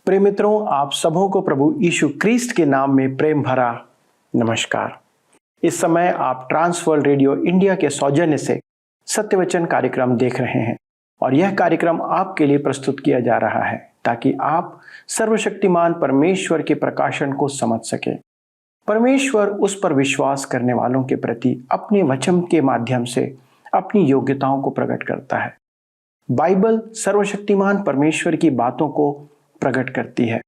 प्रिय मित्रों, आप सबों को प्रभु यीशु क्रिस्ट के नाम में प्रेम भरा नमस्कार। इस समय आप ट्रांसवर्ल्ड रेडियो इंडिया के सौजन्य से सत्यवचन कार्यक्रम देख रहे हैं और यह कार्यक्रम आपके लिए प्रस्तुत किया जा रहा है ताकि आप सर्वशक्तिमान परमेश्वर के प्रकाशन को समझ सके। परमेश्वर उस पर विश्वास करने वालों के प्रति अपने वचन के माध्यम से अपनी योग्यताओं को प्रकट करता है। बाइबल सर्वशक्तिमान परमेश्वर की बातों को प्रकट करती है।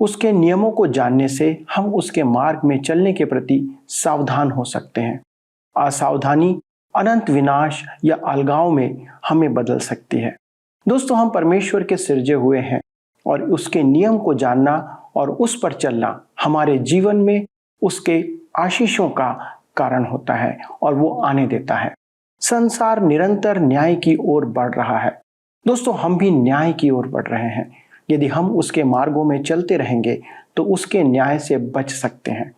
उसके नियमों को जानने से हम उसके मार्ग में चलने के प्रति सावधान हो सकते हैं। असावधानी अनंत विनाश या अलगाव में हमें बदल सकती है। दोस्तों, हम परमेश्वर के सिरजे हुए हैं और उसके नियम को जानना और उस पर चलना हमारे जीवन में उसके आशीषों का कारण होता है और वो आने देता है। संसार निरंतर न्याय की ओर बढ़ रहा है। दोस्तों, हम भी न्याय की ओर बढ़ रहे हैं। यदि हम उसके मार्गों में चलते रहेंगे तो उसके न्याय से बच सकते हैं,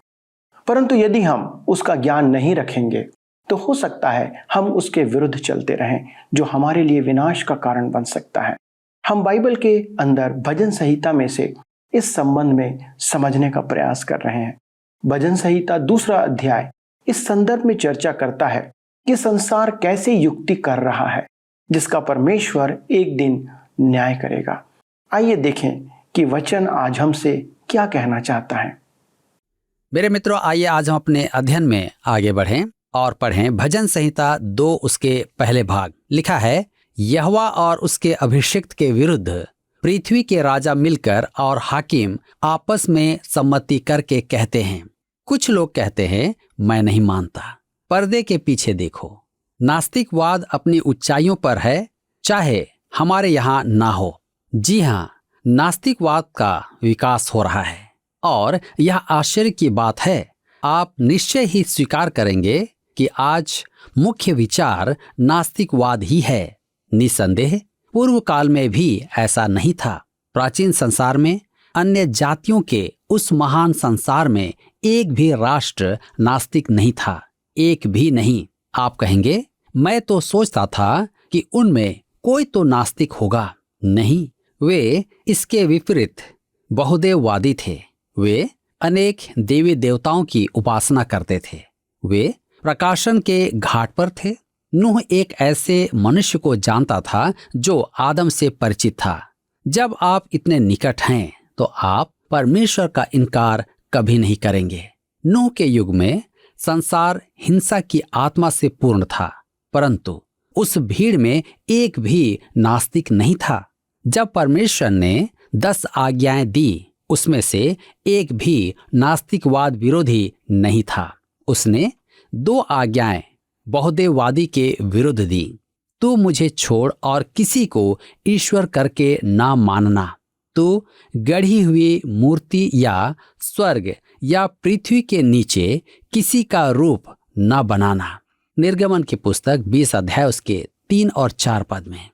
परंतु यदि हम उसका ज्ञान नहीं रखेंगे तो हो सकता है हम उसके विरुद्ध चलते रहें, जो हमारे लिए विनाश का कारण बन सकता है। हम बाइबल के अंदर भजन संहिता में से इस संबंध में समझने का प्रयास कर रहे हैं। भजन संहिता 2 अध्याय इस संदर्भ में चर्चा करता है कि संसार कैसे युक्ति कर रहा है, जिसका परमेश्वर एक दिन न्याय करेगा। आइए देखें कि वचन आज हमसे क्या कहना चाहता है। मेरे मित्रों, आइए आज हम अपने अध्ययन में आगे बढ़ें और पढ़ें भजन संहिता 2 उसके पहले भाग। लिखा है, यहोवा और उसके अभिषिक्त के विरुद्ध पृथ्वी के राजा मिलकर और हाकिम आपस में सम्मति करके कहते हैं। कुछ लोग कहते हैं, मैं नहीं मानता। पर्दे के पीछे देखो, नास्तिकवाद अपनी ऊंचाइयों पर है, चाहे हमारे यहाँ ना हो। जी हाँ, नास्तिकवाद का विकास हो रहा है और यह आश्चर्य की बात है। आप निश्चय ही स्वीकार करेंगे कि आज मुख्य विचार नास्तिकवाद ही है। निसंदेह पूर्व काल में भी ऐसा नहीं था। प्राचीन संसार में, अन्य जातियों के उस महान संसार में एक भी राष्ट्र नास्तिक नहीं था, एक भी नहीं। आप कहेंगे, मैं तो सोचता था कि उनमें कोई तो नास्तिक होगा। नहीं, वे इसके विपरीत बहुदेववादी थे। वे अनेक देवी देवताओं की उपासना करते थे। वे प्रकाशन के घाट पर थे। नूह एक ऐसे मनुष्य को जानता था जो आदम से परिचित था। जब आप इतने निकट हैं तो आप परमेश्वर का इनकार कभी नहीं करेंगे। नूह के युग में संसार हिंसा की आत्मा से पूर्ण था, परंतु उस भीड़ में एक भी नास्तिक नहीं था। जब परमेश्वर ने 10 आज्ञाएं दी, उसमें से एक भी नास्तिकवाद विरोधी नहीं था। उसने 2 आज्ञाएं बहुदेववादी के विरुद्ध दी। तू मुझे छोड़ और किसी को ईश्वर करके ना मानना। तू गढ़ी हुई मूर्ति या स्वर्ग या पृथ्वी के नीचे किसी का रूप न बनाना। निर्गमन की पुस्तक 20 अध्याय उसके 3 और 4 पद में।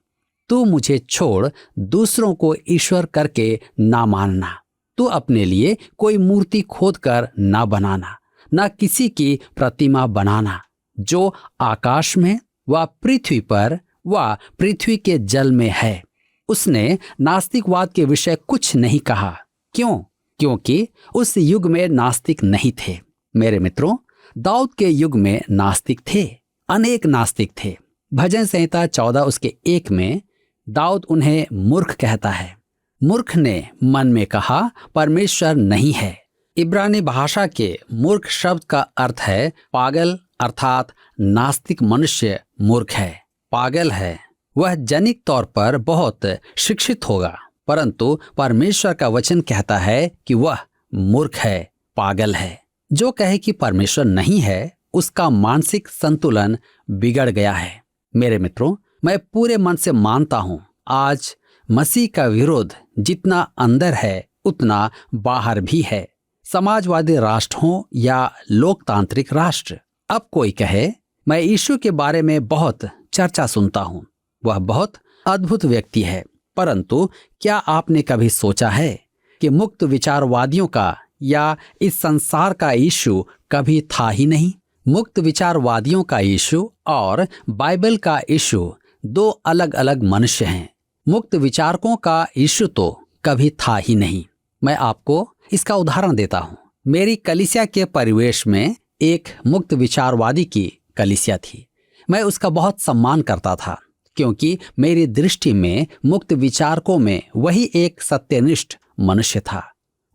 तू मुझे छोड़ दूसरों को ईश्वर करके ना मानना। तू अपने लिए कोई मूर्ति खोद कर ना बनाना, ना किसी की प्रतिमा बनाना, जो आकाश में व पृथ्वी पर व पृथ्वी के जल में है। उसने नास्तिकवाद के विषय कुछ नहीं कहा। क्यों? क्योंकि उस युग में नास्तिक नहीं थे। मेरे मित्रों, दाऊद के युग में नास्तिक थे, अनेक नास्तिक थे। भजन संहिता 14 उसके 1 में दाऊद उन्हें मूर्ख कहता है। मूर्ख ने मन में कहा, परमेश्वर नहीं है। इब्रानी भाषा के मूर्ख शब्द का अर्थ है पागल, अर्थात नास्तिक मनुष्य मूर्ख है, पागल है। वह जनिक तौर पर बहुत शिक्षित होगा, परंतु परमेश्वर का वचन कहता है कि वह मूर्ख है, पागल है। जो कहे कि परमेश्वर नहीं है, उसका मानसिक संतुलन बिगड़ गया है। मेरे मित्रों, मैं पूरे मन से मानता हूं, आज मसीह का विरोध जितना अंदर है उतना बाहर भी है। समाजवादी राष्ट्र हो या लोकतांत्रिक राष्ट्र। अब कोई कहे, मैं यीशु के बारे में बहुत चर्चा सुनता हूं, वह बहुत अद्भुत व्यक्ति है, परंतु क्या आपने कभी सोचा है कि मुक्त विचारवादियों का या इस संसार का यीशु कभी था ही नहीं? मुक्त विचारवादियों का यीशु और बाइबल का यीशु 2 अलग अलग मनुष्य हैं। मुक्त विचारकों का यीशु तो कभी था ही नहीं। मैं आपको इसका उदाहरण देता हूँ। मेरी कलीसिया के परिवेश में एक मुक्त विचारवादी की कलीसिया थी। मैं उसका बहुत सम्मान करता था, क्योंकि मेरी दृष्टि में मुक्त विचारकों में वही एक सत्यनिष्ठ मनुष्य था।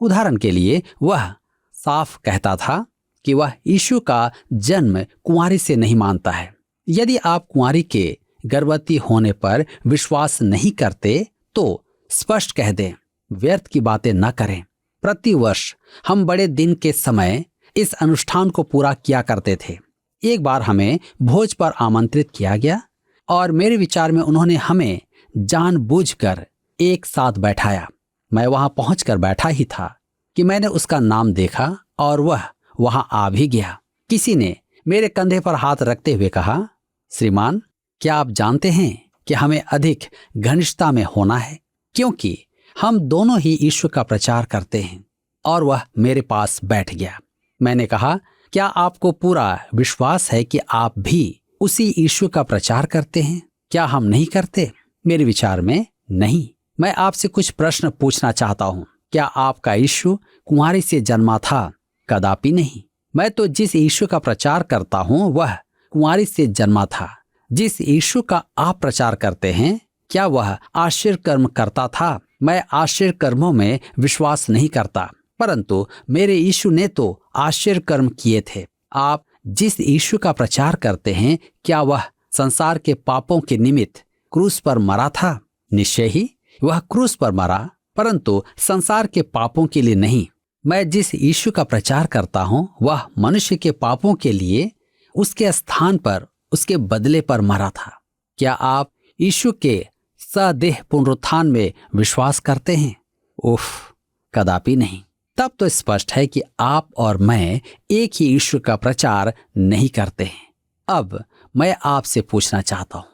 उदाहरण के लिए, वह साफ कहता था कि वह यीशु का जन्म कुंवारी से नहीं मानता है। यदि आप कुंवारी के गर्भवती होने पर विश्वास नहीं करते तो स्पष्ट कह दें, व्यर्थ की बातें न करें। प्रतिवर्ष हम बड़े दिन के समय इस अनुष्ठान को पूरा किया करते थे। एक बार हमें भोज पर आमंत्रित किया गया और मेरे विचार में उन्होंने हमें जानबूझकर एक साथ बैठाया। मैं वहां पहुंचकर बैठा ही था कि मैंने उसका नाम देखा और वह वहां आ भी गया। किसी ने मेरे कंधे पर हाथ रखते हुए कहा, श्रीमान, क्या आप जानते हैं कि हमें अधिक घनिष्ठता में होना है, क्योंकि हम दोनों ही ईश्वर का प्रचार करते हैं। और वह मेरे पास बैठ गया। मैंने कहा, क्या आपको पूरा विश्वास है कि आप भी उसी ईश्वर का प्रचार करते हैं? क्या हम नहीं करते? मेरे विचार में नहीं। मैं आपसे कुछ प्रश्न पूछना चाहता हूँ। क्या आपका यीशु कुंवारी से जन्मा था? कदापि नहीं। मैं तो जिस यीशु का प्रचार करता हूँ वह कुंवारी से जन्मा था। जिस यीशु का आप प्रचार करते हैं, क्या वह आश्चर्य कर्म करता था? मैं आश्चर्य कर्मों में विश्वास नहीं करता, परंतु मेरे यीशु ने तो आश्चर्य कर्म किए थे। आप जिस यीशु का प्रचार करते हैं, क्या वह संसार के पापों के निमित्त क्रूस पर मरा था? निश्चय ही वह क्रूस पर मरा, परंतु संसार के पापों के लिए नहीं। मैं जिस यीशु का प्रचार करता हूँ वह मनुष्य के पापों के लिए उसके स्थान पर, उसके बदले पर मरा था। क्या आप यीशु के सदेह पुनरुत्थान में विश्वास करते हैं? उफ, कदापि नहीं। तब तो स्पष्ट है कि आप और मैं एक ही यीशु का प्रचार नहीं करते हैं। अब मैं आपसे पूछना चाहता हूँ,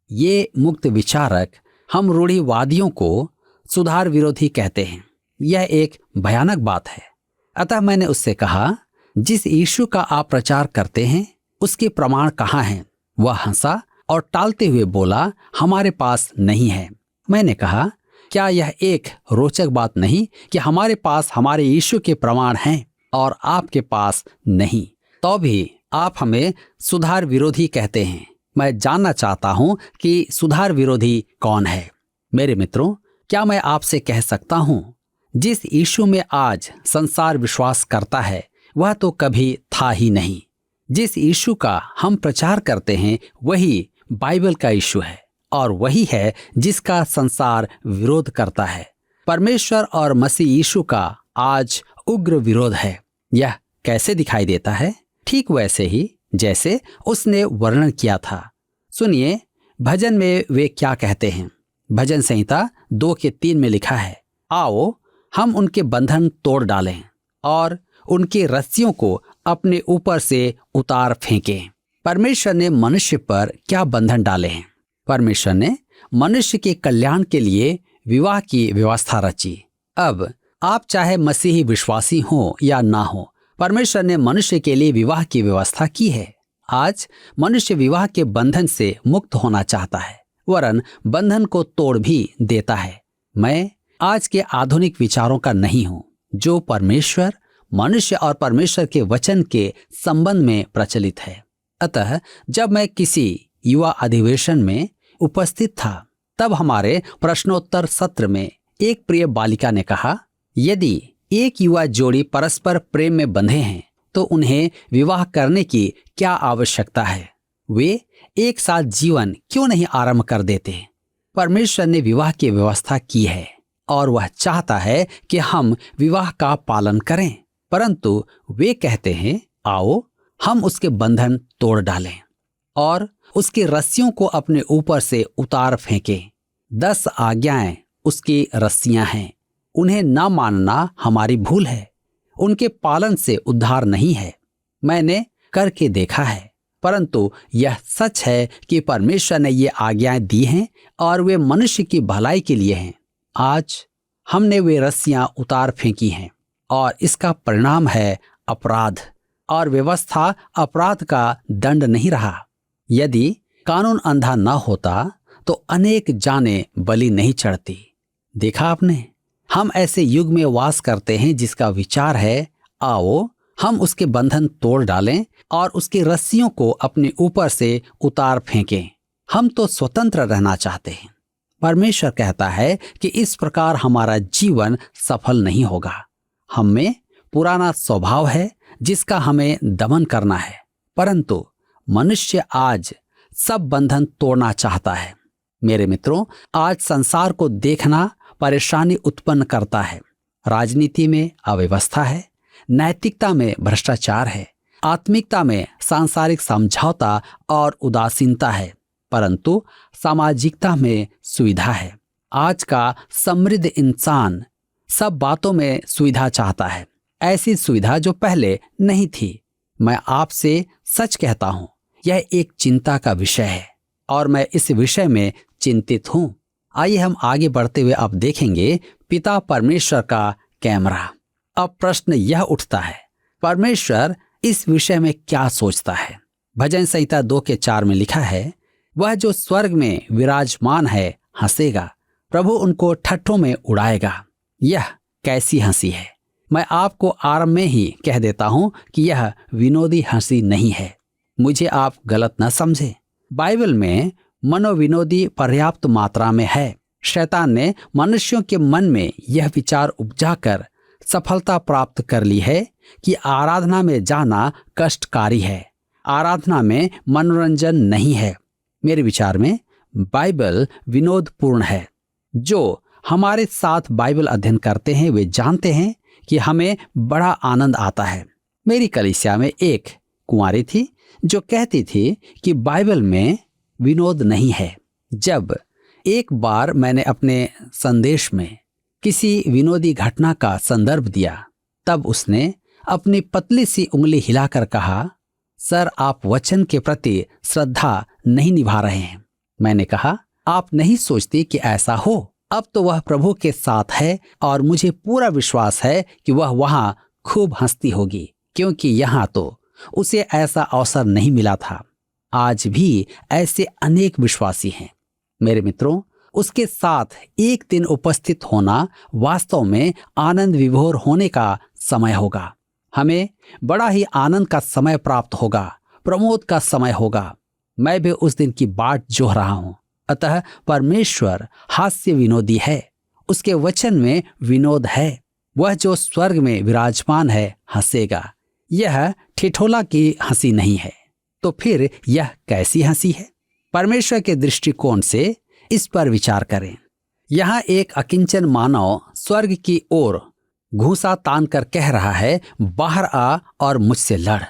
ये मुक्त विचारक हम रूढ़िवादियों को सुधार विरोधी कहते हैं। यह एक भयानक बात है। अतः मैंने उससे कहा, जिस यीशु का आप प्रचार करते हैं उसके प्रमाण कहाँ हैं? वह हंसा और टालते हुए बोला, हमारे पास नहीं है। मैंने कहा, क्या यह एक रोचक बात नहीं कि हमारे पास हमारे यीशु के प्रमाण हैं और आपके पास नहीं, तो भी आप हमें सुधार विरोधी कहते हैं। मैं जानना चाहता हूं कि सुधार विरोधी कौन है। मेरे मित्रों, क्या मैं आपसे कह सकता हूं, जिस यीशु में आज संसार विश्वास करता है वह तो कभी था ही नहीं। जिस यीशु का हम प्रचार करते हैं वही बाइबल का यीशु है और वही है जिसका संसार विरोध करता है। परमेश्वर और मसीह यीशु का आज उग्र विरोध है। यह कैसे दिखाई देता है? ठीक वैसे ही जैसे उसने वर्णन किया था। सुनिए, भजन में वे क्या कहते हैं। भजन संहिता 2:3 में लिखा है, आओ हम उनके बंधन तोड़ डालें और उनकी रस्सियों को अपने ऊपर से उतार फेंकें। परमेश्वर ने मनुष्य पर क्या बंधन डाले हैं? परमेश्वर ने मनुष्य के कल्याण के लिए विवाह की व्यवस्था रची। अब आप चाहे मसीही विश्वासी हो या ना हो, परमेश्वर ने मनुष्य के लिए विवाह की व्यवस्था की है। आज मनुष्य विवाह के बंधन से मुक्त होना चाहता है, वरन बंधन को तोड़ भी देता है। मैं आज के आधुनिक विचारों का नहीं हूं, जो परमेश्वर, मनुष्य और परमेश्वर के वचन के संबंध में प्रचलित है। अतः जब मैं किसी युवा अधिवेशन में उपस्थित था, तब हमारे प्रश्नोत्तर सत्र में एक प्रिय बालिका ने कहा, यदि एक युवा जोड़ी परस्पर प्रेम में बंधे हैं तो उन्हें विवाह करने की क्या आवश्यकता है? वे एक साथ जीवन क्यों नहीं आरंभ कर देते? परमेश्वर ने विवाह की व्यवस्था की है और वह चाहता है कि हम विवाह का पालन करें, परंतु वे कहते हैं, आओ हम उसके बंधन तोड़ डालें और उसकी रस्सियों को अपने ऊपर से उतार फेंकें। 10 आज्ञाएं उसकी रस्सियां हैं। उन्हें न मानना हमारी भूल है। उनके पालन से उद्धार नहीं है। मैंने करके देखा है, परंतु यह सच है कि परमेश्वर ने ये आज्ञाएं दी हैं और वे मनुष्य की भलाई के लिए हैं। आज हमने वे रस्सियां उतार फेंकी हैं और इसका परिणाम है अपराध, और व्यवस्था अपराध का दंड नहीं रहा। यदि कानून अंधा न होता तो अनेक जानें बलि नहीं चढ़ती। देखा आपने, हम ऐसे युग में वास करते हैं जिसका विचार है, आओ हम उसके बंधन तोड़ डालें और उसकी रस्सियों को अपने ऊपर से उतार फेंकें। हम तो स्वतंत्र रहना चाहते हैं। परमेश्वर कहता है कि इस प्रकार हमारा जीवन सफल नहीं होगा। हम में पुराना स्वभाव है जिसका हमें दमन करना है, परंतु मनुष्य आज सब बंधन तोड़ना चाहता है। मेरे मित्रों, आज संसार को देखना परेशानी उत्पन्न करता है। राजनीति में अव्यवस्था है, नैतिकता में भ्रष्टाचार है, आत्मिकता में सांसारिक समझौता और उदासीनता है, परंतु सामाजिकता में सुविधा है। आज का समृद्ध इंसान सब बातों में सुविधा चाहता है, ऐसी सुविधा जो पहले नहीं थी। मैं आपसे सच कहता हूं, यह एक चिंता का विषय है और मैं इस विषय में चिंतित हूं। आइए हम आगे बढ़ते हुए अब देखेंगे पिता परमेश्वर का कैमरा। अब प्रश्न यह उठता है, परमेश्वर इस विषय में क्या सोचता है? भजन संहिता 2:4 में लिखा है, वह जो स्वर्ग में विराजमान है हंसेगा, प्रभु उनको ठट्ठों में उड़ाएगा। यह कैसी हंसी है? मैं आपको आरंभ में ही कह देता हूं कि यह विनोदी हंसी नहीं है। मुझे आप गलत न समझे। बाइबल में मनोविनोदी पर्याप्त मात्रा में है। शैतान ने मनुष्यों के मन में यह विचार उपजाकर सफलता प्राप्त कर ली है कि आराधना में जाना कष्टकारी है, आराधना में मनोरंजन नहीं है। मेरे विचार में बाइबल विनोदपूर्ण है। जो हमारे साथ बाइबल अध्ययन करते हैं वे जानते हैं कि हमें बड़ा आनंद आता है। मेरी कलीसिया में एक कुंवारी थी जो कहती थी कि बाइबल में विनोद नहीं है। जब एक बार मैंने अपने संदेश में किसी विनोदी घटना का संदर्भ दिया, तब उसने अपनी पतली सी उंगली हिलाकर कहा, सर आप वचन के प्रति श्रद्धा नहीं निभा रहे हैं। मैंने कहा, आप नहीं सोचती कि ऐसा हो? अब तो वह प्रभु के साथ है और मुझे पूरा विश्वास है कि वह वहां खूब हंसती होगी, क्योंकि यहाँ तो उसे ऐसा अवसर नहीं मिला था। आज भी ऐसे अनेक विश्वासी हैं। मेरे मित्रों, उसके साथ एक दिन उपस्थित होना वास्तव में आनंद विभोर होने का समय होगा। हमें बड़ा ही आनंद का समय प्राप्त होगा, प्रमोद का समय होगा। मैं भी उस दिन की बाट जोह रहा हूं। अतः परमेश्वर हास्य विनोदी है, उसके वचन में विनोद है। वह जो स्वर्ग में विराजमान है हंसेगा। यह ठिठोला की हंसी नहीं है। तो फिर यह कैसी हंसी है? परमेश्वर के दृष्टिकोण से इस पर विचार करें। यहाँ एक अकिंचन मानव स्वर्ग की ओर घूंसा तान कर कह रहा है, बाहर आ और मुझसे लड़,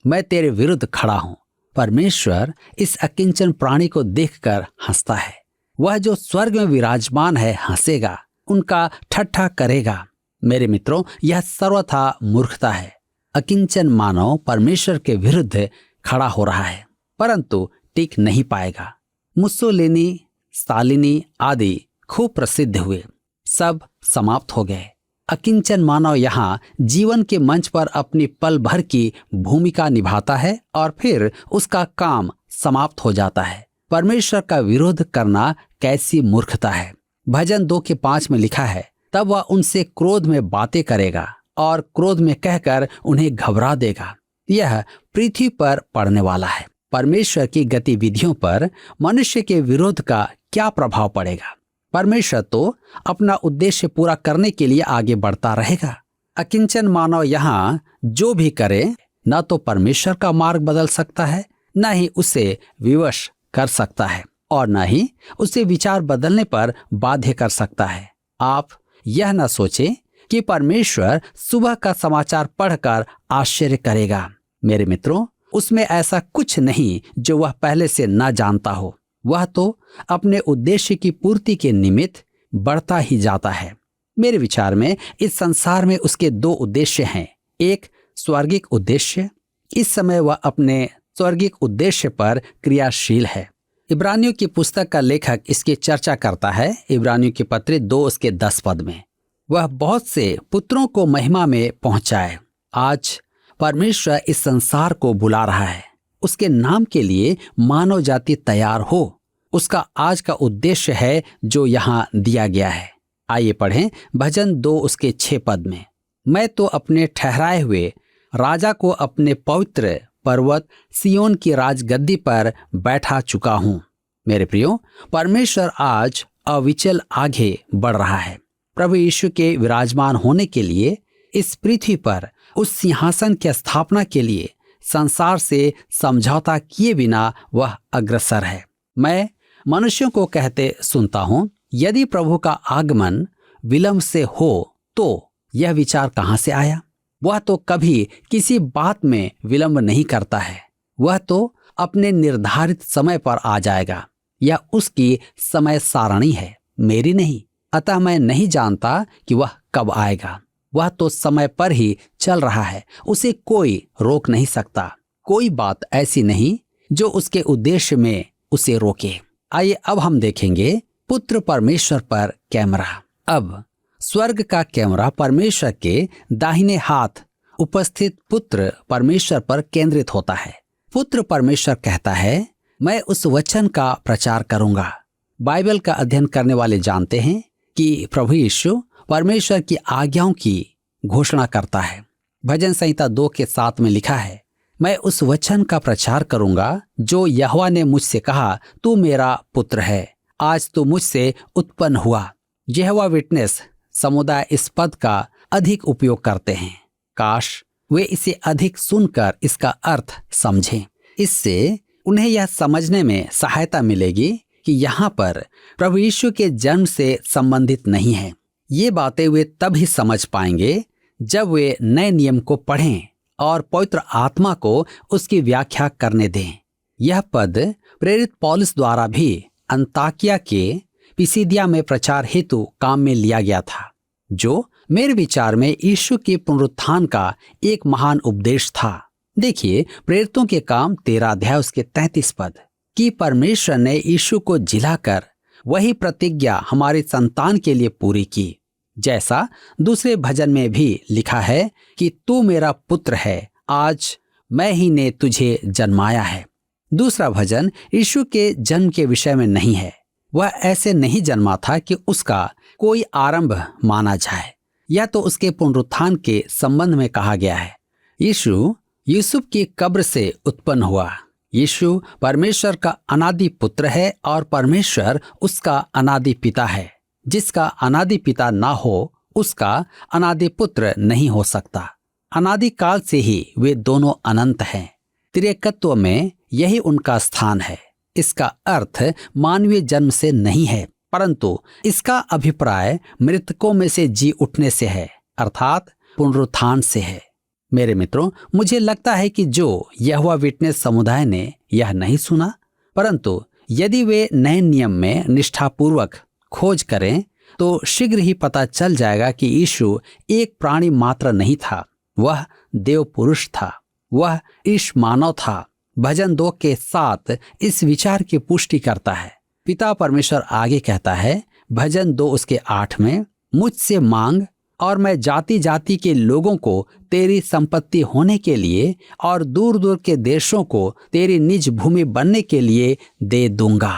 मैं तेरे विरुद्ध खड़ा हूं। परमेश्वर इस अकिंचन प्राणी को देखकर हंसता है। वह जो स्वर्ग में विराजमान है हंसेगा, उनका ठट्ठा करेगा। मेरे मित्रों, यह सर्वथा मूर्खता है। अकिंचन मानव परमेश्वर के विरुद्ध खड़ा हो रहा है, परंतु टिक नहीं पाएगा। मुसोलिनी, स्टालिनी आदि खूब प्रसिद्ध हुए, सब समाप्त हो गए। अकिंचन मानव यहाँ जीवन के मंच पर अपनी पल भर की भूमिका निभाता है और फिर उसका काम समाप्त हो जाता है। परमेश्वर का विरोध करना कैसी मूर्खता है। भजन 2:5 में लिखा है, तब वह उनसे क्रोध में बातें करेगा और क्रोध में कहकर उन्हें घबरा देगा। यह पृथ्वी पर पड़ने वाला है। परमेश्वर की गतिविधियों पर मनुष्य के विरोध का क्या प्रभाव पड़ेगा? परमेश्वर तो अपना उद्देश्य पूरा करने के लिए आगे बढ़ता रहेगा। अकिंचन मानव यहाँ जो भी करे, न तो परमेश्वर का मार्ग बदल सकता है, न ही उसे विवश कर सकता है और न ही उसे विचार बदलने पर बाध्य कर सकता है। आप यह न सोचें कि परमेश्वर सुबह का समाचार पढ़कर आश्चर्य करेगा। मेरे मित्रों, उसमें ऐसा कुछ नहीं जो वह पहले से न जानता हो। वह तो अपने उद्देश्य की पूर्ति के निमित्त बढ़ता ही जाता है। मेरे विचार में इस संसार में उसके 2 उद्देश्य हैं। एक स्वर्गिक उद्देश्य। इस समय वह अपने स्वर्गिक उद्देश्य पर क्रियाशील है। इब्रानियों की पुस्तक का लेखक इसकी चर्चा करता है। इब्रानियों की पत्री 2:10 में, वह बहुत से पुत्रों को महिमा में पहुंचाए। आज परमेश्वर इस संसार को बुला रहा है। उसके नाम के लिए मानव जाति तैयार हो। उसका आज का उद्देश्य है जो यहाँ दिया गया है। आइए पढ़ें भजन 2 उसके 6 पद में। मैं तो अपने ठहराए हुए राजा को अपने पवित्र पर्वत सियोन की राजगद्दी पर बैठा चुका हूं। मेरे प्रियो, परमेश्वर आज अविचल आगे बढ़ रहा है। प्रभु यीशु के विराजमान होने के लिए इस पृथ्वी पर उस सिंहासन की स्थापना के लिए संसार से समझौता किए बिना वह अग्रसर है। मैं मनुष्यों को कहते सुनता हूं, यदि प्रभु का आगमन विलंब से हो तो यह विचार कहां से आया? वह तो कभी किसी बात में विलंब नहीं करता है। वह तो अपने निर्धारित समय पर आ जाएगा। यह उसकी समय सारणी है, मेरी नहीं। अतः मैं नहीं जानता कि वह कब आएगा। वह तो समय पर ही चल रहा है, उसे कोई रोक नहीं सकता। कोई बात ऐसी नहीं जो उसके उद्देश्य में उसे रोके। आइए अब हम देखेंगे पुत्र परमेश्वर पर कैमरा। अब स्वर्ग का कैमरा परमेश्वर के दाहिने हाथ उपस्थित पुत्र परमेश्वर पर केंद्रित होता है। पुत्र परमेश्वर कहता है, मैं उस वचन का प्रचार करूंगा। बाइबल का अध्ययन करने वाले जानते हैं कि प्रभु यीशु परमेश्वर की आज्ञाओं की घोषणा करता है। भजन संहिता 2 के 7 में लिखा है, मैं उस वचन का प्रचार करूंगा जो यहोवा ने मुझसे कहा, तू मेरा पुत्र है, आज तू मुझसे उत्पन्न हुआ। यहोवा विटनेस समुदाय इस पद का अधिक उपयोग करते हैं। काश वे इसे अधिक सुनकर इसका अर्थ समझें। इससे उन्हें यह समझने में सहायता मिलेगी कि यहाँ पर प्रभु यीशु के जन्म से संबंधित नहीं है। ये बातें वे तब ही समझ पाएंगे जब वे नए नियम को पढ़ें और पवित्र आत्मा को उसकी व्याख्या करने दें। यह पद प्रेरित पौलुस द्वारा भी अंताकिया के पिसिदिया में प्रचार हेतु काम में लिया गया था, जो मेरे विचार में यीशु के पुनरुत्थान का एक महान उपदेश था। देखिए प्रेरितों के काम 13 अध्याय उसके 33 पद कि परमेश्वर ने यीशु को जिलाकर वही प्रतिज्ञा हमारी संतान के लिए पूरी की, जैसा दूसरे भजन में भी लिखा है कि तू मेरा पुत्र है, आज मैं ही ने तुझे जन्माया है। दूसरा भजन यीशु के जन्म के विषय में नहीं है। वह ऐसे नहीं जन्मा था कि उसका कोई आरंभ माना जाए। यह तो उसके पुनरुत्थान के संबंध में कहा गया है। यीशु यूसुफ की कब्र से उत्पन्न हुआ। यीशु परमेश्वर का अनादि पुत्र है और परमेश्वर उसका अनादि पिता है। जिसका अनादि पिता ना हो उसका अनादि पुत्र नहीं हो सकता। अनादि काल से ही वे दोनों अनंत हैं। त्रिएकत्व में यही उनका स्थान है। इसका अर्थ मानवीय जन्म से नहीं है, परंतु इसका अभिप्राय मृतकों में से जी उठने से है, अर्थात पुनरुत्थान से है। मेरे मित्रों, मुझे लगता है कि जो यहोवा विटनेस समुदाय ने यह नहीं सुना, परंतु यदि वे नए नियम में निष्ठापूर्वक खोज करें तो शीघ्र ही पता चल जाएगा कि यीशु एक प्राणी मात्र नहीं था, वह देव पुरुष था, वह ईश मानव था। भजन 2 के 7 इस विचार की पुष्टि करता है। पिता परमेश्वर आगे कहता है भजन 2 उसके 8 में, मुझसे मांग और मैं जाति जाति के लोगों को तेरी संपत्ति होने के लिए और दूर दूर के देशों को तेरी निज भूमि बनने के लिए दे दूंगा।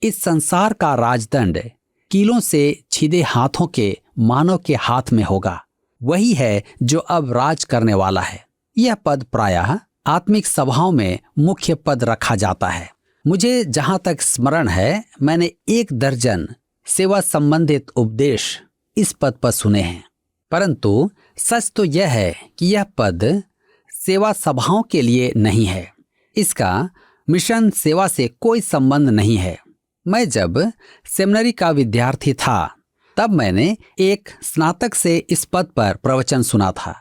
इस संसार का राजदंड कीलों से छिदे हाथों के मानव के हाथ में होगा। वही है जो अब राज करने वाला है। यह पद प्रायः आत्मिक सभाओं में मुख्य पद रखा जाता है। मुझे जहां तक स्मरण है, मैंने 1 दर्जन सेवा संबंधित उपदेश इस पद पर सुने हैं, परंतु सच तो यह है कि यह पद सेवा सभाओं के लिए नहीं है। इसका मिशन सेवा से कोई संबंध नहीं है। मैं जब सेमिनरी का विद्यार्थी था तब मैंने एक स्नातक से इस पद पर प्रवचन सुना था।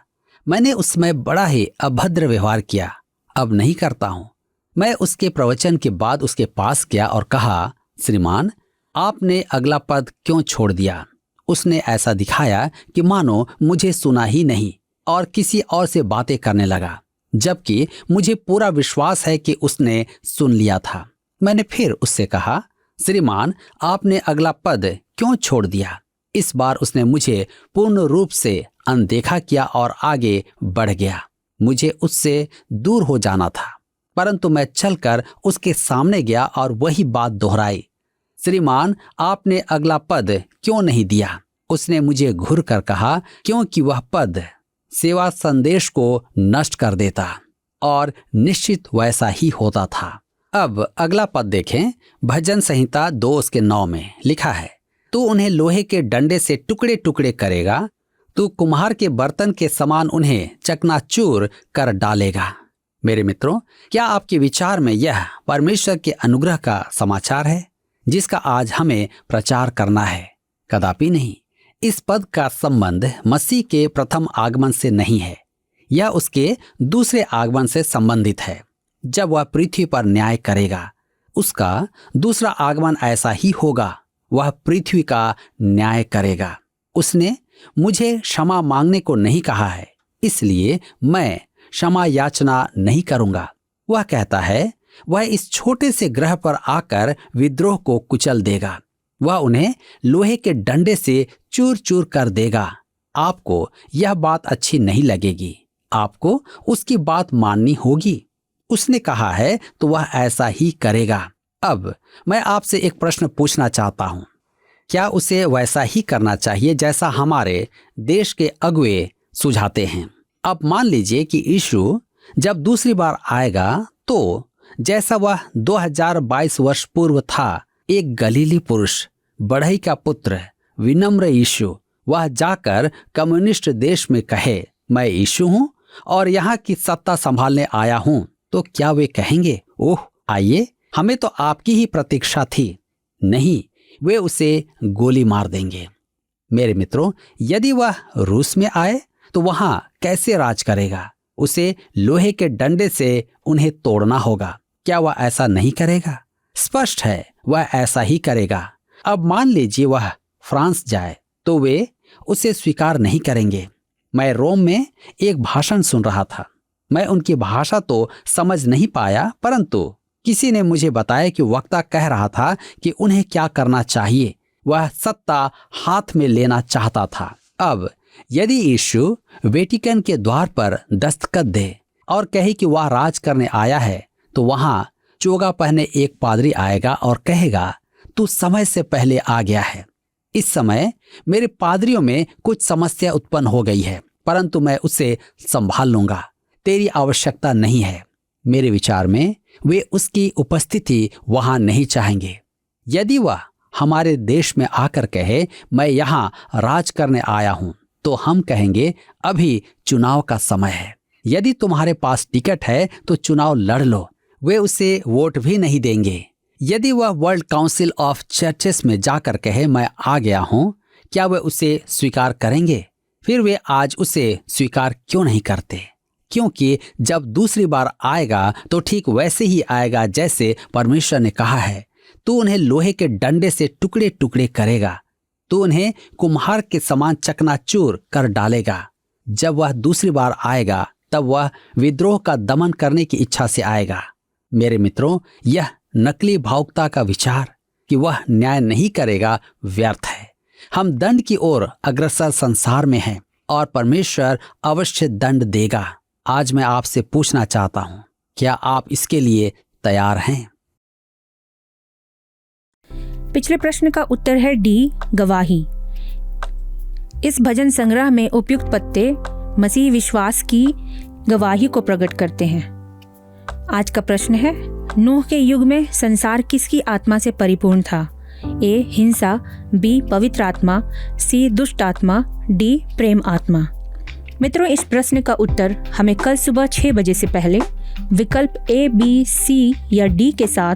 मैंने उसमें बड़ा ही अभद्र व्यवहार किया, अब नहीं करता हूं। मैं उसके प्रवचन के बाद उसके पास गया और कहा, श्रीमान आपने अगला पद क्यों छोड़ दिया? उसने ऐसा दिखाया कि मानो मुझे सुना ही नहीं और किसी और से बातें करने लगा, जबकि मुझे पूरा विश्वास है कि उसने सुन लिया था। मैंने फिर उससे कहा, श्रीमान आपने अगला पद क्यों छोड़ दिया? इस बार उसने मुझे पूर्ण रूप से अनदेखा किया और आगे बढ़ गया। मुझे उससे दूर हो जाना था, परंतु मैं चलकर उसके सामने गया और वही बात दोहराई, श्रीमान आपने अगला पद क्यों नहीं दिया? उसने मुझे घूर कर कहा, क्योंकि वह पद सेवा संदेश को नष्ट कर देता, और निश्चित वैसा ही होता था। अब अगला पद देखें। भजन संहिता 2:9 में लिखा है, तू उन्हें लोहे के डंडे से टुकड़े टुकड़े करेगा, तू कुम्हार के बर्तन के समान उन्हें चकनाचूर कर डालेगा। मेरे मित्रों, क्या आपके विचार में यह परमेश्वर के अनुग्रह का समाचार है जिसका आज हमें प्रचार करना है? कदापि नहीं। इस पद का संबंध मसीह के प्रथम आगमन से नहीं है, यह उसके दूसरे आगमन से संबंधित है, जब वह पृथ्वी पर न्याय करेगा। उसका दूसरा आगमन ऐसा ही होगा, वह पृथ्वी का न्याय करेगा। उसने मुझे क्षमा मांगने को नहीं कहा है, इसलिए मैं क्षमा याचना नहीं करूंगा। वह कहता है वह इस छोटे से ग्रह पर आकर विद्रोह को कुचल देगा, वह उन्हें लोहे के डंडे से चूर चूर कर देगा। आपको यह बात अच्छी नहीं लगेगी, आपको उसकी बात माननी होगी। उसने कहा है तो वह ऐसा ही करेगा। अब मैं आपसे एक प्रश्न पूछना चाहता हूं, क्या उसे वैसा ही करना चाहिए जैसा हमारे देश के अगुवे सुझाते हैं? अब मान लीजिए कि यीशु जब दूसरी बार आएगा तो जैसा वह 2022 वर्ष पूर्व था, एक गलीली पुरुष, बढ़ई का पुत्र, विनम्र यीशु, वह जाकर कम्युनिस्ट देश में कहे, मैं यीशु हूं और यहाँ की सत्ता संभालने आया हूं, तो क्या वे कहेंगे, ओह आइए, हमें तो आपकी ही प्रतीक्षा थी? नहीं, वे उसे गोली मार देंगे। मेरे मित्रों, यदि वह रूस में आए तो वहां कैसे राज करेगा? उसे लोहे के डंडे से उन्हें तोड़ना होगा। क्या वह ऐसा नहीं करेगा? स्पष्ट है, वह ऐसा ही करेगा। अब मान लीजिए वह फ्रांस जाए तो वे उसे स्वीकार नहीं करेंगे। मैं रोम में एक भाषण सुन रहा था। मैं उनकी भाषा तो समझ नहीं पाया, परंतु किसी ने मुझे बताया कि वक्ता कह रहा था कि उन्हें क्या करना चाहिए। वह सत्ता हाथ में लेना चाहता था। अब यदि यीशु वेटिकन के द्वार पर दस्तखत दे और कहे कि वह राज करने आया है, तो वहां चोगा पहने एक पादरी आएगा और कहेगा, तू समय से पहले आ गया है। इस समय मेरे पादरियों में कुछ समस्या उत्पन्न हो गई है, परंतु मैं उसे संभाल लूंगा, तेरी आवश्यकता नहीं है। मेरे विचार में वे उसकी उपस्थिति वहां नहीं चाहेंगे। यदि वह हमारे देश में आकर कहे, मैं यहाँ राज करने आया हूं, तो हम कहेंगे, अभी चुनाव का समय है, यदि तुम्हारे पास टिकट है तो चुनाव लड़ लो। वे उसे वोट भी नहीं देंगे। यदि वह वर्ल्ड काउंसिल ऑफ चर्चेस में जाकर कहे, मैं आ गया हूं, क्या वे उसे स्वीकार करेंगे? फिर वे आज उसे स्वीकार क्यों नहीं करते? क्योंकि जब दूसरी बार आएगा तो ठीक वैसे ही आएगा जैसे परमेश्वर ने कहा है, तू उन्हें लोहे के डंडे से टुकड़े टुकड़े करेगा, तू उन्हें कुम्हार के समान चकनाचूर कर डालेगा। जब वह दूसरी बार आएगा तब वह विद्रोह का दमन करने की इच्छा से आएगा। मेरे मित्रों, यह नकली भावुकता का विचार कि वह न्याय नहीं करेगा व्यर्थ है। हम दंड की ओर अग्रसर संसार में हैं और परमेश्वर अवश्य दंड देगा। आज मैं आपसे पूछना चाहता हूं, क्या आप इसके लिए तैयार हैं? पिछले प्रश्न का उत्तर है डी, गवाही। इस भजन संग्रह में उपयुक्त पत्ते मसीह विश्वास की गवाही को प्रकट करते हैं। आज का प्रश्न है, नूह के युग में संसार किसकी आत्मा से परिपूर्ण था? ए, हिंसा, बी, पवित्र आत्मा, सी, दुष्ट आत्मा, डी, प्रेम आत्मा। मित्रों, इस प्रश्न का उत्तर हमें कल सुबह 6 बजे से पहले विकल्प ए, बी, सी या डी के साथ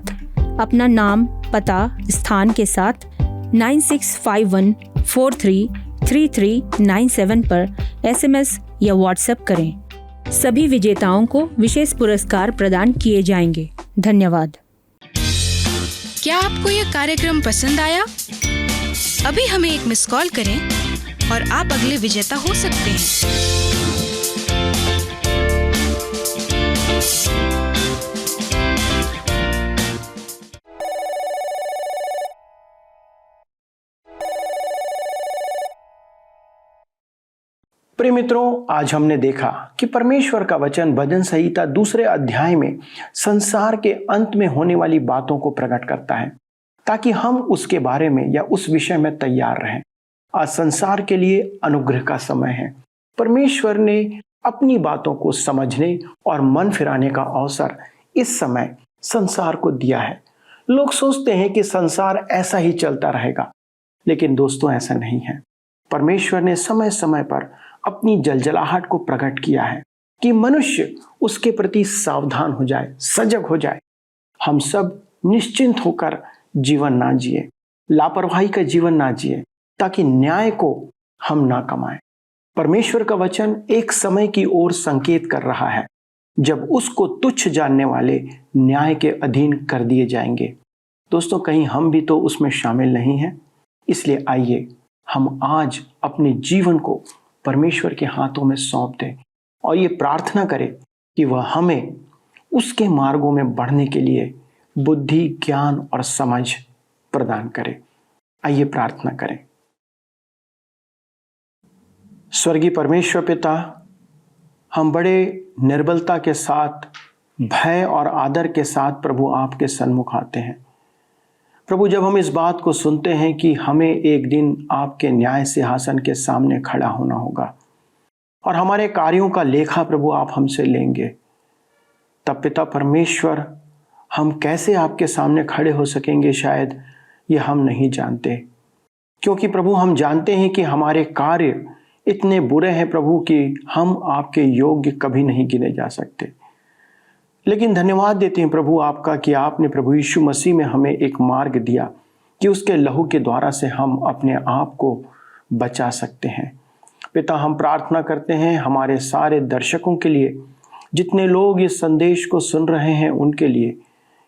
अपना नाम, पता, स्थान के साथ 9651433397 पर SMS या WhatsApp करें। सभी विजेताओं को विशेष पुरस्कार प्रदान किए जाएंगे। धन्यवाद। क्या आपको यह कार्यक्रम पसंद आया? अभी हमें एक मिस कॉल करें और आप अगले विजेता हो सकते हैं। प्रिय मित्रों, आज हमने देखा कि परमेश्वर का वचन भजन संहिता 2 अध्याय में संसार के अंत में होने वाली बातों को प्रकट करता है, ताकि हम उसके बारे में या उस विषय में तैयार रहें। आज संसार के लिए अनुग्रह का समय है। परमेश्वर ने अपनी बातों को समझने और मन फिराने का अवसर इस समय संसार को दिया है। लोग सोचते हैं कि संसार ऐसा ही चलता रहेगा, लेकिन दोस्तों ऐसा नहीं है। परमेश्वर ने समय समय पर अपनी जलजलाहट को प्रकट किया है कि मनुष्य उसके प्रति सावधान हो जाए, सजग हो जाए। हम सब निश्चिंत होकर जीवन ना जिए, लापरवाही का जीवन ना जिए, ताकि न्याय को हम ना कमाएं। परमेश्वर का वचन एक समय की ओर संकेत कर रहा है जब उसको तुच्छ जानने वाले न्याय के अधीन कर दिए जाएंगे। दोस्तों, कहीं हम भी तो उसमें शामिल नहीं हैं। इसलिए आइए हम आज अपने जीवन को परमेश्वर के हाथों में सौंप दें और ये प्रार्थना करें कि वह हमें उसके मार्गों में बढ़ने के लिए बुद्धि, ज्ञान और समझ प्रदान करे। आइए प्रार्थना करें। स्वर्गीय परमेश्वर पिता, हम बड़े निर्बलता के साथ, भय और आदर के साथ प्रभु आपके सन्मुख आते हैं। प्रभु, जब हम इस बात को सुनते हैं कि हमें एक दिन आपके न्याय सिंहासन के सामने खड़ा होना होगा और हमारे कार्यों का लेखा प्रभु आप हमसे लेंगे, तब पिता परमेश्वर हम कैसे आपके सामने खड़े हो सकेंगे शायद ये हम नहीं जानते। क्योंकि प्रभु हम जानते हैं कि हमारे कार्य इतने बुरे हैं प्रभु कि हम आपके योग्य कभी नहीं गिने जा सकते। लेकिन धन्यवाद देते हैं प्रभु आपका कि आपने प्रभु यीशु मसीह में हमें एक मार्ग दिया कि उसके लहू के द्वारा से हम अपने आप को बचा सकते हैं। पिता, हम प्रार्थना करते हैं हमारे सारे दर्शकों के लिए, जितने लोग इस संदेश को सुन रहे हैं उनके लिए,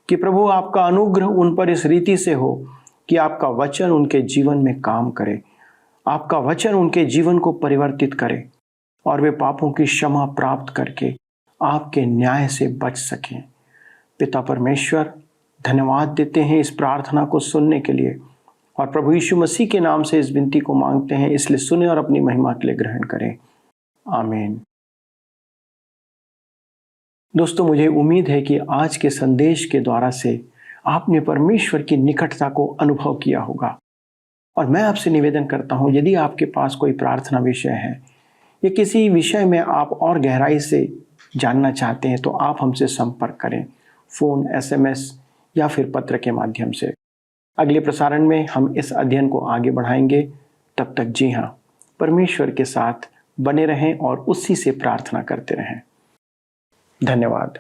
कि प्रभु आपका अनुग्रह उन पर इस रीति से हो कि आपका वचन उनके जीवन में काम करे, आपका वचन उनके जीवन को परिवर्तित करे और वे पापों की क्षमा प्राप्त करके आपके न्याय से बच सकें। पिता परमेश्वर, धन्यवाद देते हैं इस प्रार्थना को सुनने के लिए और प्रभु यीशु मसीह के नाम से इस विनती को मांगते हैं, इसलिए सुने और अपनी महिमा के लिए ग्रहण करें। आमीन। दोस्तों, मुझे उम्मीद है कि आज के संदेश के द्वारा से आपने परमेश्वर की निकटता को अनुभव किया होगा। और मैं आपसे निवेदन करता हूं, यदि आपके पास कोई प्रार्थना विषय है या किसी विषय में आप और गहराई से जानना चाहते हैं, तो आप हमसे संपर्क करें, फोन, SMS या फिर पत्र के माध्यम से। अगले प्रसारण में हम इस अध्ययन को आगे बढ़ाएंगे। तब तक जी हाँ, परमेश्वर के साथ बने रहें और उसी से प्रार्थना करते रहें। धन्यवाद।